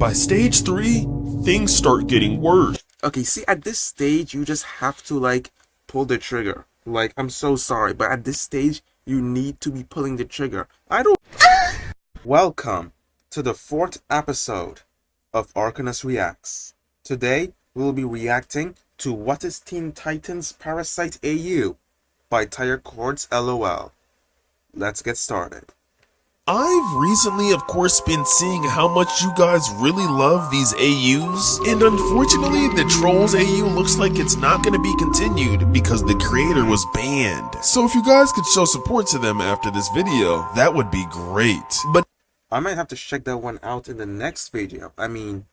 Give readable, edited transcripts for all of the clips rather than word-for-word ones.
by stage 3, things start getting worse. Okay, see, at this stage, you just have to, like, pull the trigger. Like, I'm so sorry, but at this stage, you need to be pulling the trigger. I don't... Welcome to the 4th episode of Arcanus Reacts. Today, we'll be reacting to What is Teen Titans Parasite AU by Tired Chords LOL. Let's get started. I've recently, of course, been seeing how much you guys really love these AUs, and unfortunately, the Trolls AU looks like it's not going to be continued because the creator was banned. So if you guys could show support to them after this video, that would be great. But I might have to check that one out in the next video. I mean,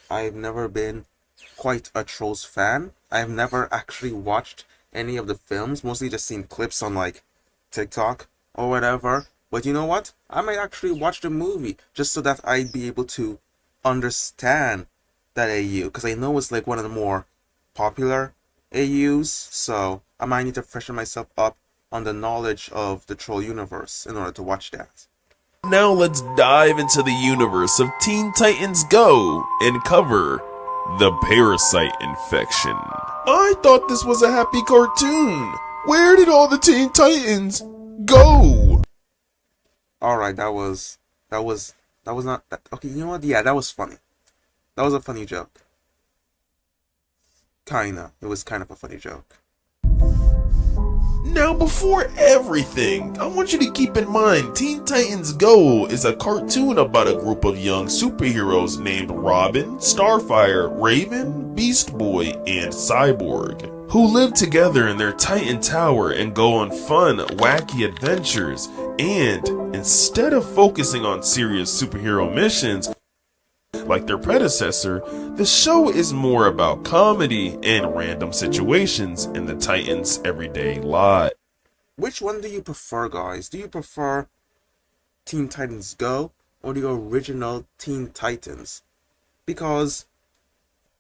I've never been quite a Trolls fan. I've never actually watched any of the films, mostly just seen clips on like TikTok or whatever. But you know what? I might actually watch the movie just so that I'd be able to understand that AU, because I know it's like one of the more popular AUs, so I might need to freshen myself up on the knowledge of the Troll universe in order to watch that. now let's dive into the universe of Teen Titans Go and cover the Parasite infection. I thought this was a happy cartoon. Where did all the Teen Titans go? Alright, that was not that. Okay, you know what? Yeah, that was funny. That was a funny joke. It was kind of a funny joke. Now, before everything, I want you to keep in mind Teen Titans Go is a cartoon about a group of young superheroes named Robin, Starfire, Raven, Beast Boy, and Cyborg, who live together in their Titan Tower and go on fun, wacky adventures. And instead of focusing on serious superhero missions like their predecessor, the show is more about comedy and random situations in the Titans' everyday lives. Which one do you prefer, guys? Do you prefer Teen Titans Go or the original Teen Titans? Because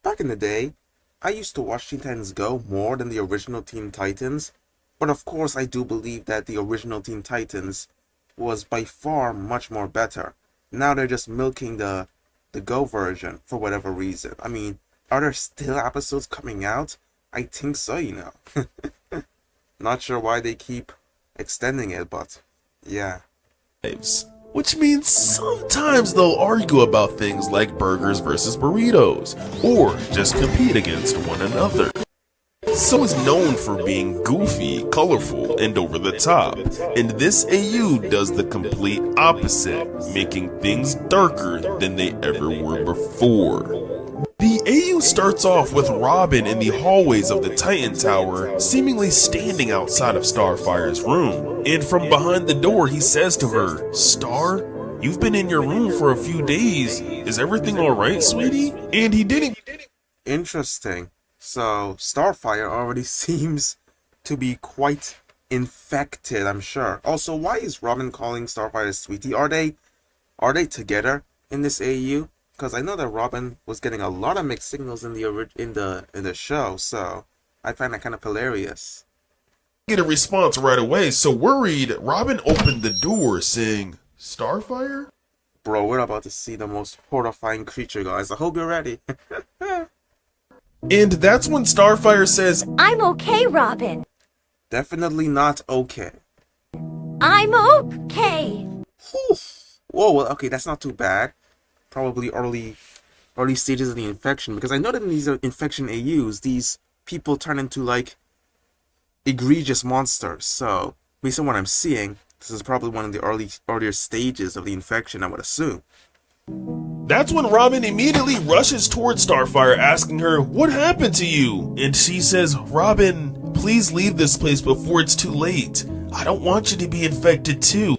back in the day, I used to watch Teen Titans Go more than the original Teen Titans. But of course, I do believe that the original Teen Titans was by far much more better. Now they're just milking the Go version for whatever reason. I mean, are there still episodes coming out? I think so, you know. Not sure why they keep extending it, but yeah. Which means sometimes they'll argue about things like burgers versus burritos, or just compete against one another. So is known for being goofy, colorful, and over the top, and this AU does the complete opposite, making things darker than they ever were before. The AU starts off with Robin in the hallways of the Titan Tower, seemingly standing outside of Starfire's room, and from behind the door he says to her, "Star, you've been in your room for a few days. Is everything alright, sweetie?" And he didn't. Interesting. So, Starfire already seems to be quite infected, I'm sure. Also, why is Robin calling Starfire sweetie? Are they together in this AU? Because I know that Robin was getting a lot of mixed signals in the show, so I find that kind of hilarious. Get a response right away, so worried, Robin opened the door saying, "Starfire?" Bro, we're about to see the most horrifying creature, guys. I hope you're ready. And that's when Starfire says, I'm okay, Robin. Definitely not okay. I'm okay. Whew. Whoa, well, okay, that's not too bad. Probably early stages of the infection, because I know that in these infection AUs, these people turn into, like, egregious monsters. So, based on what I'm seeing, this is probably one of the earlier stages of the infection, I would assume. That's when Robin immediately rushes towards Starfire asking her, "What happened to you?" And she says, "Robin, please leave this place before it's too late. I don't want you to be infected too."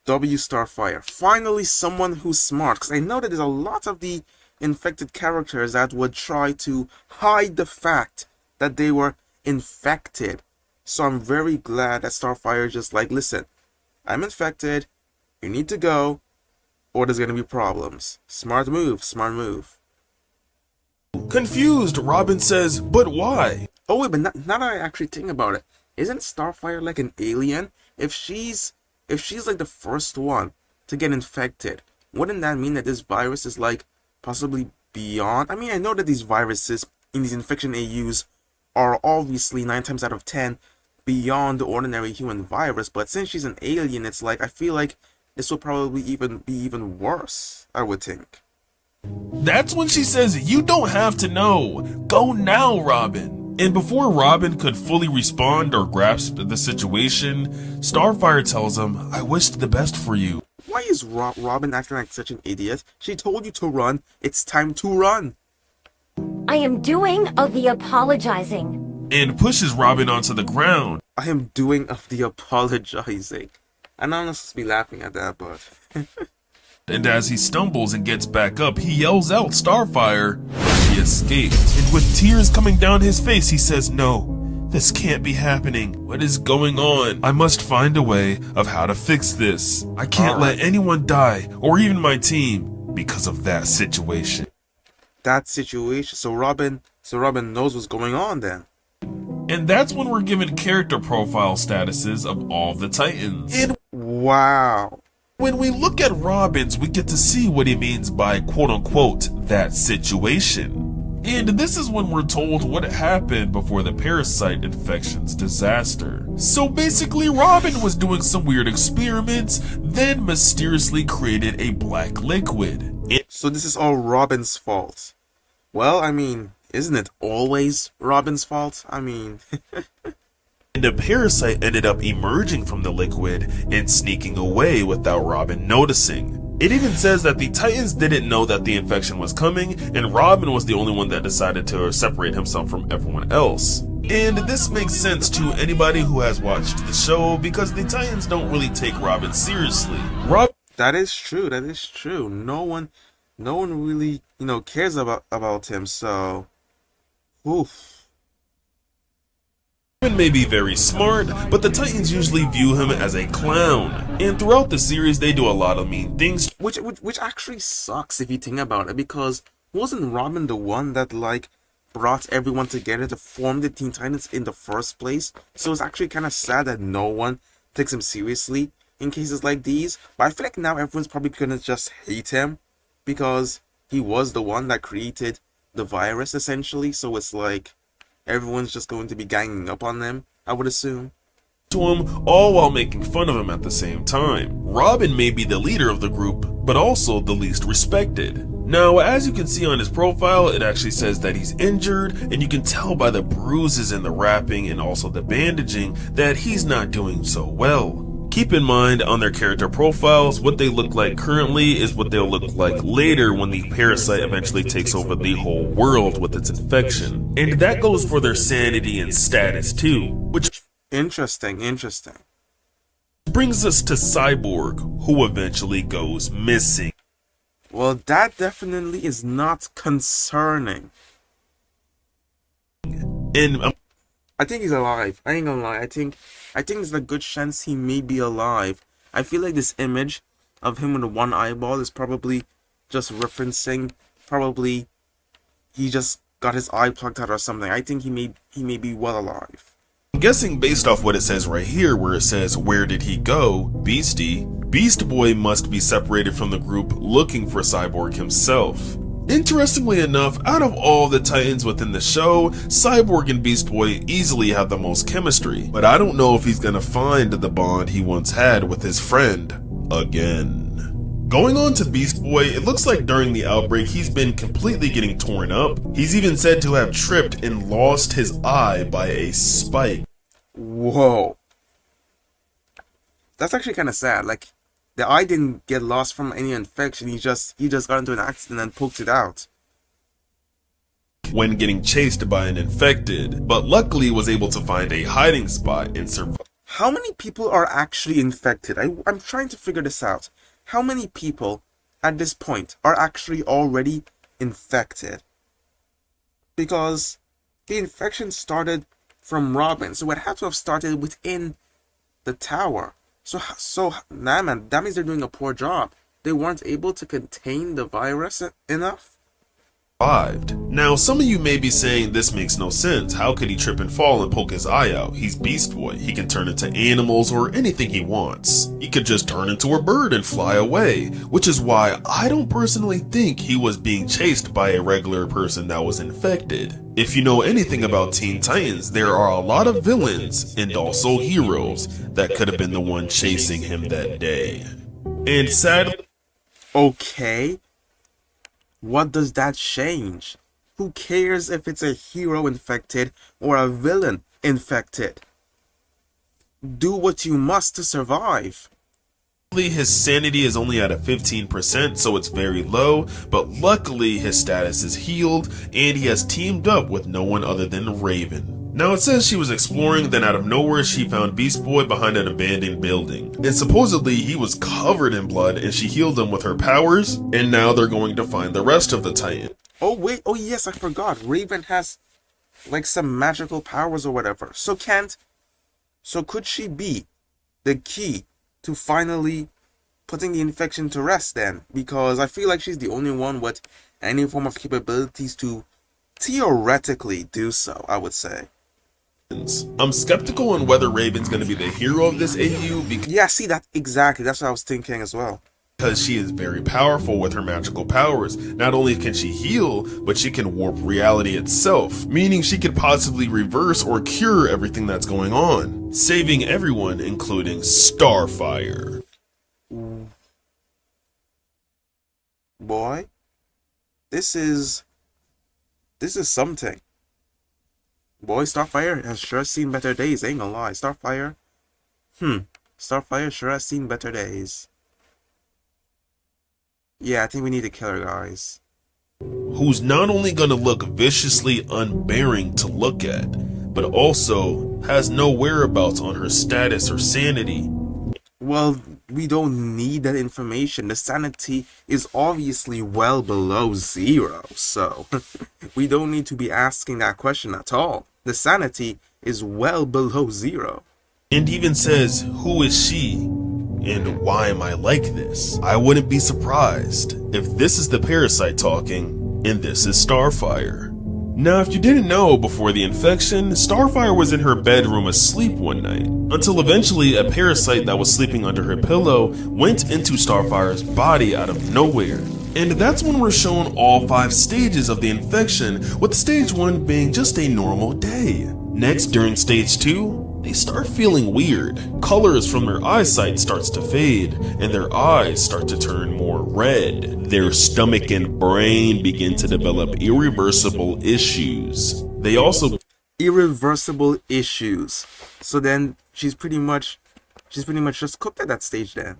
Starfire. Finally someone who's smart, because I know that there's a lot of the infected characters that would try to hide the fact that they were infected. So I'm very glad that Starfire just like, listen, I'm infected, you need to go, or there's gonna be problems. Smart move, smart move. Confused, Robin says, "But why?" Oh wait, but now that I actually think about it, isn't Starfire like an alien? If she's like the first one to get infected, wouldn't that mean that this virus is like possibly beyond. I mean, I know that these viruses in these infection AUs are obviously 9 times out of 10 beyond the ordinary human virus, but since she's an alien, it's like I feel like this will probably be even worse, I would think. That's when she says, "You don't have to know. Go now, Robin." And before Robin could fully respond or grasp the situation, Starfire tells him, "I wished the best for you." Why is Robin acting like such an idiot? She told you to run. It's time to run. I am doing of the apologizing. And pushes Robin onto the ground. I am doing of the apologizing. And I'm not supposed to be laughing at that, but... And as he stumbles and gets back up, he yells out Starfire. He escaped. And with tears coming down his face, he says, "No, this can't be happening. What is going on? I must find a way of how to fix this. I can't let anyone die, or even my team, because of that situation." That situation? So Robin knows what's going on then. And that's when we're given character profile statuses of all the Titans. And wow. when we look at Robin's, we get to see what he means by quote-unquote that situation. And this is when we're told what happened before the Parasite infection's disaster. So basically, Robin was doing some weird experiments, then mysteriously created a black liquid. So this is all Robin's fault. Well, I mean, isn't it always Robin's fault? I mean... And the parasite ended up emerging from the liquid and sneaking away without Robin noticing. It even says that the Titans didn't know that the infection was coming, and Robin was the only one that decided to separate himself from everyone else. And this makes sense to anybody who has watched the show, because the Titans don't really take Robin seriously. That is true, that is true. No one really, cares about him, so... Oof. Robin may be very smart, but the Titans usually view him as a clown. And throughout the series, they do a lot of mean things. Which actually sucks if you think about it, because wasn't Robin the one that, brought everyone together to form the Teen Titans in the first place? So it's actually kind of sad that no one takes him seriously in cases like these. But I feel like now everyone's probably gonna just hate him, because he was the one that created the virus, essentially. So it's like... everyone's just going to be ganging up on them, I would assume. To him, all while making fun of him at the same time. Robin may be the leader of the group, but also the least respected. Now, as you can see on his profile, it actually says that he's injured, and you can tell by the bruises and the wrapping and also the bandaging that he's not doing so well. Keep in mind, on their character profiles, what they look like currently is what they'll look like later when the parasite eventually takes over the whole world with its infection. And that goes for their sanity and status too, which Interesting. brings us to Cyborg, who eventually goes missing. Well, that definitely is not concerning. And I think he's alive. I ain't gonna lie. I think there's a good chance he may be alive. I feel like this image of him with the one eyeball is probably just referencing, probably he just got his eye plucked out or something. I think he may be well alive. I'm guessing based off what it says right here, where it says, "Where did he go? Beast Boy must be separated from the group looking for Cyborg himself." Interestingly enough, out of all the Titans within the show, Cyborg and Beast Boy easily have the most chemistry, but I don't know if he's gonna find the bond he once had with his friend again. Going on to Beast Boy, it looks like during the outbreak he's been completely getting torn up. He's even said to have tripped and lost his eye by a spike. Whoa. That's actually kind of sad. The eye didn't get lost from any infection. He just got into an accident and poked it out when getting chased by an infected, but luckily was able to find a hiding spot and survive. How many people are actually infected? I'm trying to figure this out. How many people at this point are actually already infected? Because the infection started from Robin, so it had to have started within the tower. So nah, man, that means they're doing a poor job. They weren't able to contain the virus enough. survived. Now, some of you may be saying this makes no sense. How could he trip and fall and poke his eye out? He's Beast Boy. He can turn into animals or anything he wants. He could just turn into a bird and fly away, which is why I don't personally think he was being chased by a regular person that was infected. If you know anything about Teen Titans, there are a lot of villains and also heroes that could have been the one chasing him that day. And sadly, Okay, what does that change? Who cares if it's a hero infected or a villain infected? Do what you must to survive. his sanity is only at a 15%, so it's very low, but luckily his status is healed and he has teamed up with no one other than Raven. Now it says she was exploring, then out of nowhere she found Beast Boy behind an abandoned building. And supposedly he was covered in blood and she healed him with her powers, and now they're going to find the rest of the Titan. Oh wait, oh yes, I forgot. Raven has like some magical powers or whatever. So could she be the key to finally putting the infection to rest then? Because I feel like she's the only one with any form of capabilities to theoretically do so, I would say. I'm skeptical on whether Raven's going to be the hero of this AU Yeah, see that exactly. That's what I was thinking as well. because she is very powerful with her magical powers. Not only can she heal, but she can warp reality itself, meaning she could possibly reverse or cure everything that's going on, saving everyone, including Starfire. Boy, this is something. Boy, Starfire has sure seen better days, ain't gonna lie. Starfire sure has seen better days. Yeah, I think we need to kill her, guys. Who's not only gonna look viciously unbearing to look at, but also has no whereabouts on her status or sanity. Well, we don't need that information. The sanity is obviously well below 0, so we don't need to be asking that question at all. The sanity is well below 0. And even says, who is she? And why am I like this? I wouldn't be surprised if this is the Parasite talking, and this is Starfire. Now, if you didn't know, before the infection, Starfire was in her bedroom asleep one night, until eventually a parasite that was sleeping under her pillow went into Starfire's body out of nowhere. And that's when we're shown all 5 stages of the infection, with stage 1 being just a normal day. Next, during stage 2, they start feeling weird. Colors from their eyesight starts to fade, and their eyes start to turn more red. Their stomach and brain begin to develop irreversible issues. They also Irreversible issues. So then she's pretty much just cooked at that stage then.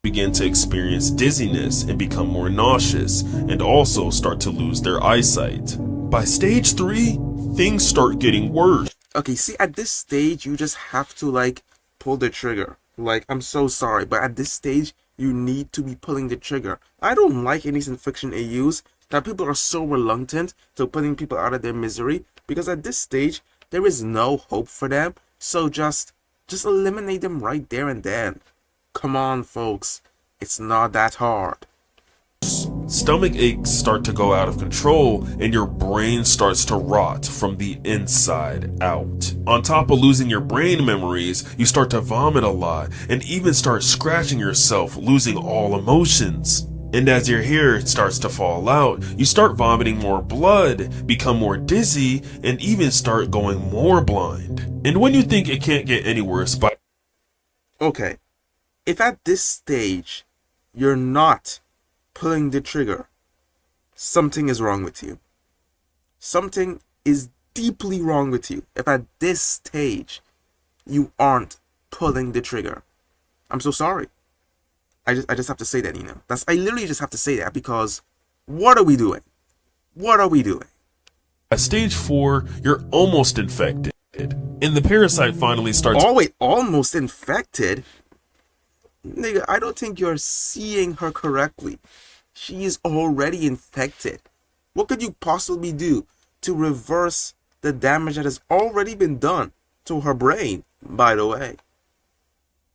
begin to experience dizziness and become more nauseous, and also start to lose their eyesight. By stage 3, things start getting worse. Okay, see, at this stage, you just have to, like, pull the trigger. Like, I'm so sorry, but at this stage, you need to be pulling the trigger. I don't like any fiction AUs that people are so reluctant to putting people out of their misery, because at this stage, there is no hope for them, so just eliminate them right there and then. Come on, folks. It's not that hard. Stomach aches start to go out of control, and your brain starts to rot from the inside out. On top of losing your brain memories, you start to vomit a lot, and even start scratching yourself, losing all emotions. And as your hair starts to fall out, you start vomiting more blood, become more dizzy, and even start going more blind. And when you think it can't get any worse, by Okay, if at this stage, you're not pulling the trigger, something is wrong with you. Something is deeply wrong with you if at this stage you aren't pulling the trigger. I'm so sorry. I just have to say that, I literally just have to say that, because what are we doing? What are we doing? At stage 4, you're almost infected, and the parasite finally starts. Oh wait, almost infected? Nigga, I don't think you're seeing her correctly. She is already infected. What could you possibly do to reverse the damage that has already been done to her brain, by the way?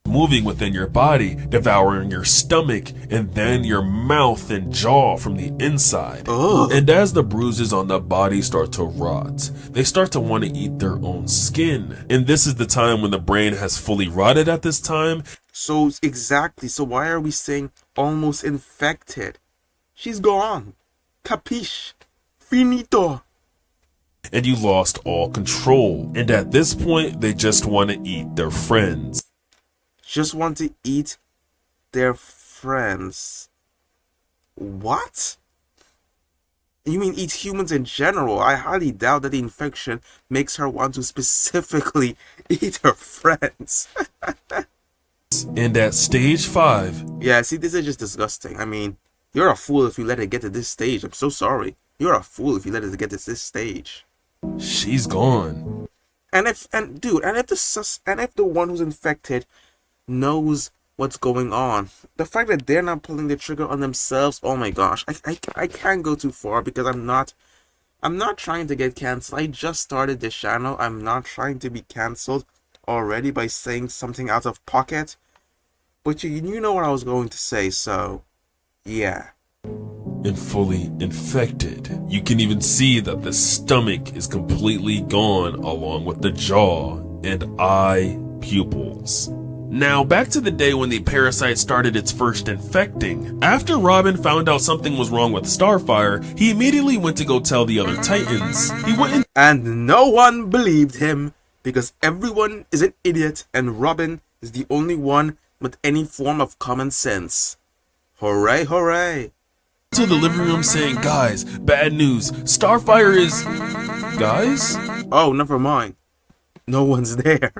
moving within your body, devouring your stomach, and then your mouth and jaw from the inside. Ugh. And as the bruises on the body start to rot, they start to want to eat their own skin. And this is the time when the brain has fully rotted at this time. So exactly, so why are we saying almost infected? She's gone. Capiche? Finito. And you lost all control. And at this point, they just want to eat their friends. Just want to eat their friends. What? You mean eat humans in general? I highly doubt that the infection makes her want to specifically eat her friends. And at stage 5, Yeah, see, this is just disgusting. I mean, you're a fool if you let it get to this stage. I'm so sorry. You're a fool if you let it get to this stage. she's gone. And if the one who's infected knows what's going on, the fact that they're not pulling the trigger on themselves, oh my gosh, I can't go too far because I'm not trying to get cancelled. I just started this channel. I'm not trying to be cancelled already by saying something out of pocket. But you know what I was going to say, so yeah. And fully infected. You can even see that the stomach is completely gone along with the jaw and eye pupils. Now back to the day when the parasite started its first infecting. After Robin found out something was wrong with Starfire, he immediately went to go tell the other Titans. He went And no one believed him because everyone is an idiot and Robin is the only one with any form of common sense. Hooray, hooray. to the living room saying, "Guys, bad news. Starfire is..." Guys? Oh, never mind. No one's there.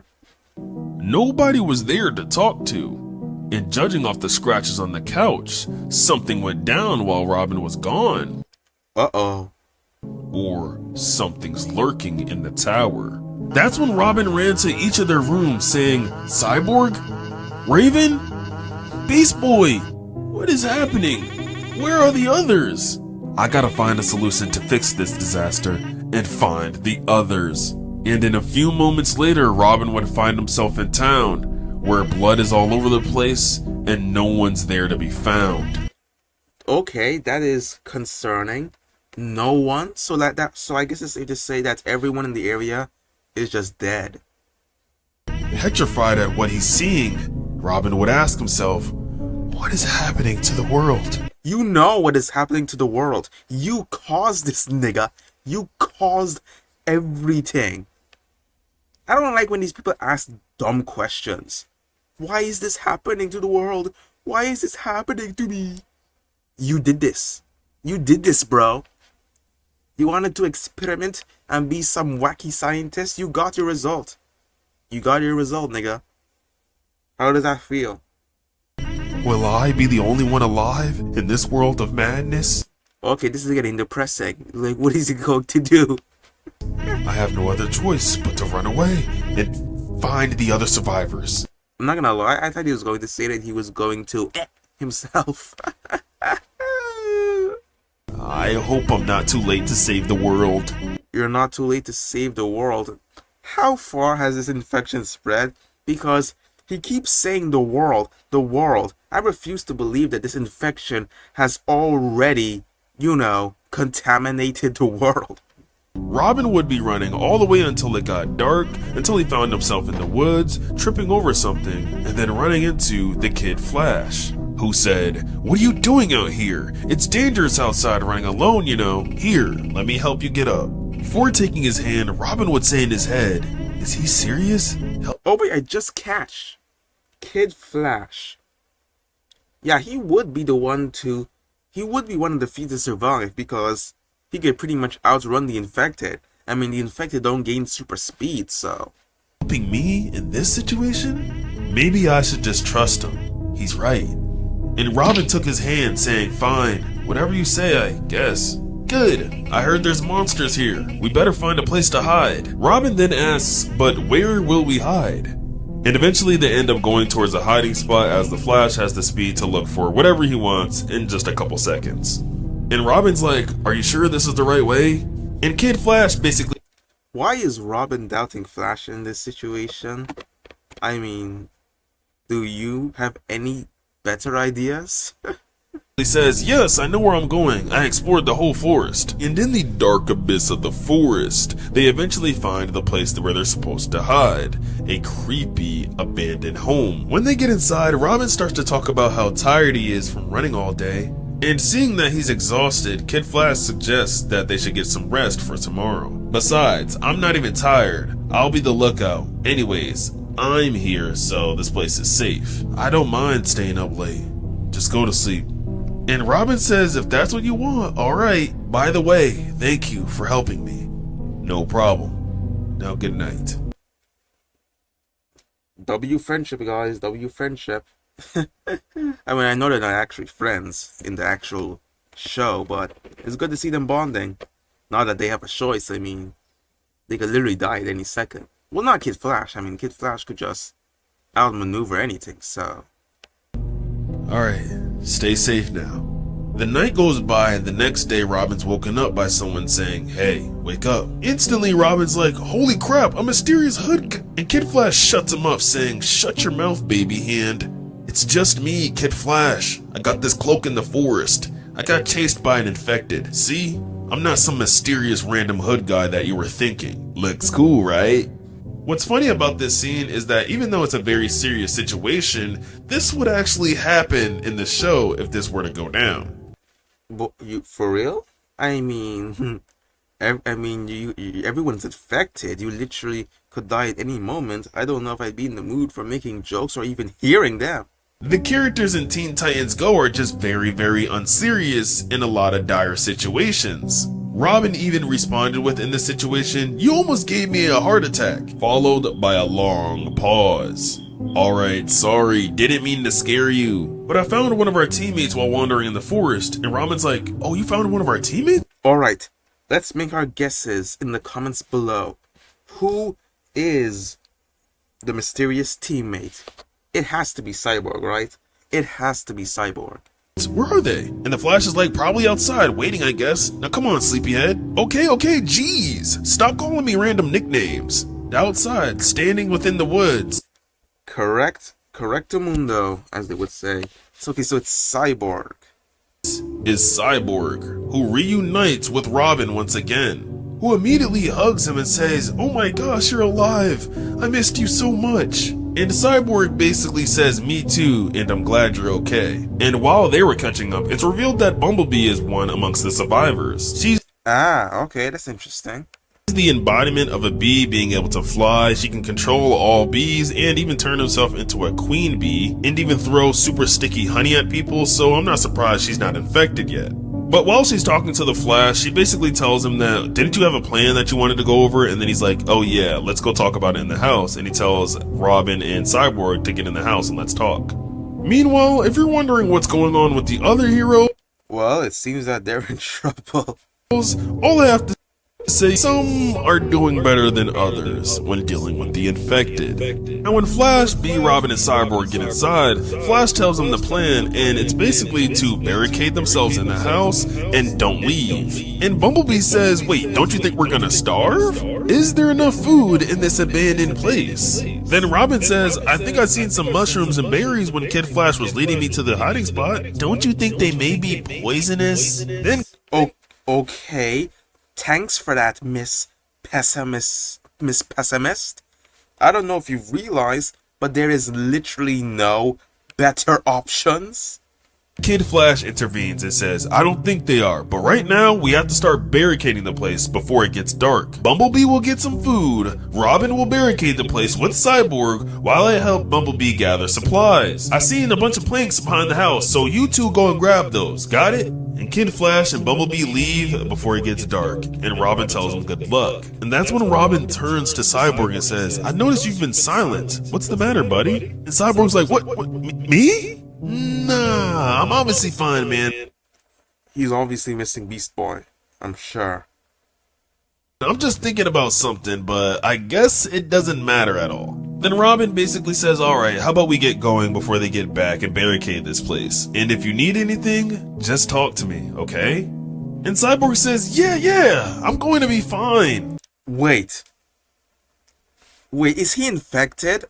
Nobody was there to talk to. And judging off the scratches on the couch, something went down while Robin was gone. Uh-oh. Or something's lurking in the tower. That's when Robin ran to each of their rooms saying, "Cyborg? Raven? Beast Boy? What is happening? Where are the others? I gotta find a solution to fix this disaster and find the others." And in a few moments later, Robin would find himself in town, where blood is all over the place and no one's there to be found. Okay, that is concerning. No one? So I guess it's safe to say that everyone in the area is just dead. Petrified at what he's seeing, Robin would ask himself, what is happening to the world? You know what is happening to the world. You caused this, nigga. You caused everything. I don't like when these people ask dumb questions. Why is this happening to the world? Why is this happening to me? You did this. You did this, bro. You wanted to experiment and be some wacky scientist? You got your result. You got your result, nigga. How does that feel? Will I be the only one alive in this world of madness? Okay, this is getting depressing. Like, what is he going to do? I have no other choice but to run away and find the other survivors. I'm not gonna lie, I thought he was going to say that he was going to himself. I hope I'm not too late to save the world. You're not too late to save the world. How far has this infection spread? Because he keeps saying the world, the world. I refuse to believe that this infection has already, contaminated the world. Robin would be running all the way until it got dark, until he found himself in the woods, tripping over something, and then running into the Kid Flash, who said, "What are you doing out here? It's dangerous outside running alone, Here, let me help you get up." Before taking his hand, Robin would say in his head, "Is he serious? Oh wait, I just catch. Kid Flash. Yeah, he would be one of the few to survive because he could pretty much outrun the infected. I mean, the infected don't gain super speed, so... Helping me in this situation? Maybe I should just trust him. He's right." And Robin took his hand, saying, "Fine, whatever you say, I guess." "Good. I heard there's monsters here. We better find a place to hide." Robin then asks, "But where will we hide?" And eventually they end up going towards a hiding spot as the Flash has the speed to look for whatever he wants in just a couple seconds. And Robin's like, "Are you sure this is the right way?" And Kid Flash basically... Why is Robin doubting Flash in this situation? I mean, Do you have any better ideas? He says, yes, I know where I'm going. I explored the whole forest. And in the dark abyss of the forest, they eventually find the place where they're supposed to hide. A creepy, abandoned home. When they get inside, Robin starts to talk about how tired he is from running all day. And seeing that he's exhausted, Kid Flash suggests that they should get some rest for tomorrow. Besides, I'm not even tired. I'll be the lookout. Anyways, I'm here, so this place is safe. I don't mind staying up late. Just go to sleep. And Robin says, if that's what you want, alright. By the way, thank you for helping me. No problem. Now good night. W friendship, guys. W friendship. I mean, I know they're not actually friends in the actual show, but it's good to see them bonding. Now that they have a choice, I mean, they could literally die at any second. Well, not Kid Flash. I mean, Kid Flash could just outmaneuver anything, so. Alright, stay safe now. The night goes by and the next day Robin's woken up by someone saying, hey, wake up. Instantly Robin's like, holy crap, a mysterious hood and Kid Flash shuts him up saying, shut your mouth, baby hand. It's just me, Kid Flash. I got this cloak in the forest. I got chased by an infected. See? I'm not some mysterious random hood guy that you were thinking. Looks cool, right? What's funny about this scene is that even though it's a very serious situation, this would actually happen in the show if this were to go down. But you for real? I mean, everyone's infected. You literally could die at any moment. I don't know if I'd be in the mood for making jokes or even hearing them. The characters in Teen Titans Go are just very, very unserious in a lot of dire situations. Robin even responded with in this situation, you almost gave me a heart attack, followed by a long pause. Alright, sorry, didn't mean to scare you. But I found one of our teammates while wandering in the forest, and Robin's like, oh, you found one of our teammates? Alright, let's make our guesses in the comments below. Who is the mysterious teammate? It has to be Cyborg, right? It has to be Cyborg. Where are they? And the Flash is like, probably outside, waiting, I guess. Now come on, sleepyhead. Okay, jeez. Stop calling me random nicknames. Outside, standing within the woods. Correctamundo, as they would say. So it's Cyborg. Is Cyborg, who reunites with Robin once again, who immediately hugs him and says, oh my gosh, you're alive. I missed you so much. And Cyborg basically says, me too, and I'm glad you're okay. And while they were catching up, it's revealed that Bumblebee is one amongst the survivors. She's okay, that's interesting. the embodiment of a bee being able to fly. She can control all bees and even turn herself into a queen bee and even throw super sticky honey at people, so I'm not surprised she's not infected yet. But while she's talking to the Flash, she basically tells him that, didn't you have a plan that you wanted to go over? And then he's like, oh yeah, let's go talk about it in the house. And he tells Robin and Cyborg to get in the house and let's talk. Meanwhile, if you're wondering what's going on with the other heroes, well, it seems that they're in trouble. all I have to say, some are doing better than others when dealing with the infected. And when Flash, B, Robin, and Cyborg get inside, Flash tells them the plan, and it's basically to barricade themselves in the house and don't leave. And Bumblebee says, wait, don't you think we're gonna starve? Is there enough food in this abandoned place? Then Robin says, I think I seen some mushrooms and berries when Kid Flash was leading me to the hiding spot. Don't you think they may be poisonous? Then, okay. Thanks for that, Miss Pessimist. I don't know if you've realized, but there is literally no better options. Kid Flash intervenes and says, I don't think they are, but right now we have to start barricading the place before it gets dark. Bumblebee will get some food, Robin will barricade the place with Cyborg while I help Bumblebee gather supplies. I seen a bunch of planks behind the house, so you two go and grab those, got it? And Kid Flash and Bumblebee leave before it gets dark, and Robin tells them good luck. And that's when Robin turns to Cyborg and says, I noticed you've been silent. What's the matter, buddy? And Cyborg's like, what, me? Nah, I'm obviously fine, man. He's obviously missing Beast Boy, I'm sure. I'm just thinking about something, but I guess it doesn't matter at all. Then Robin basically says, alright, how about we get going before they get back and barricade this place? And if you need anything, just talk to me, okay? And Cyborg says, yeah, I'm going to be fine. Wait, is he infected?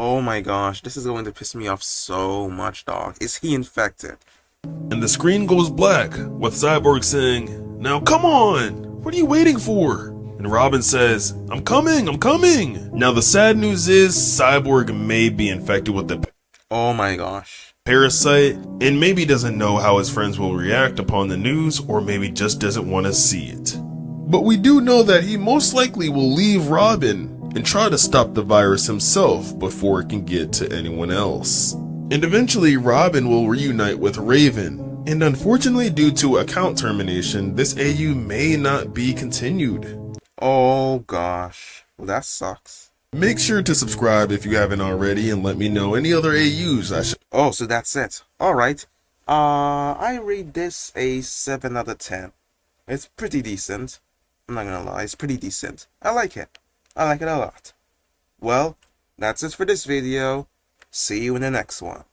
Oh my gosh, this is going to piss me off so much, dog. Is he infected? And the screen goes black, with Cyborg saying, "Now come on! What are you waiting for?" And Robin says, I'm coming! Now the sad news is, Cyborg may be infected with the Oh my gosh. Parasite, and maybe doesn't know how his friends will react upon the news, or maybe just doesn't want to see it. But we do know that he most likely will leave Robin and try to stop the virus himself before it can get to anyone else. And eventually Robin will reunite with Raven, and unfortunately due to account termination, this AU may not be continued. Oh gosh. Well, that sucks. Make sure to subscribe if you haven't already, and let me know any other AUs I should. Oh, so that's it. Alright. I rate this a 7 out of 10. It's pretty decent. I'm not gonna lie, it's pretty decent. I like it. I like it a lot. Well, that's it for this video. See you in the next one.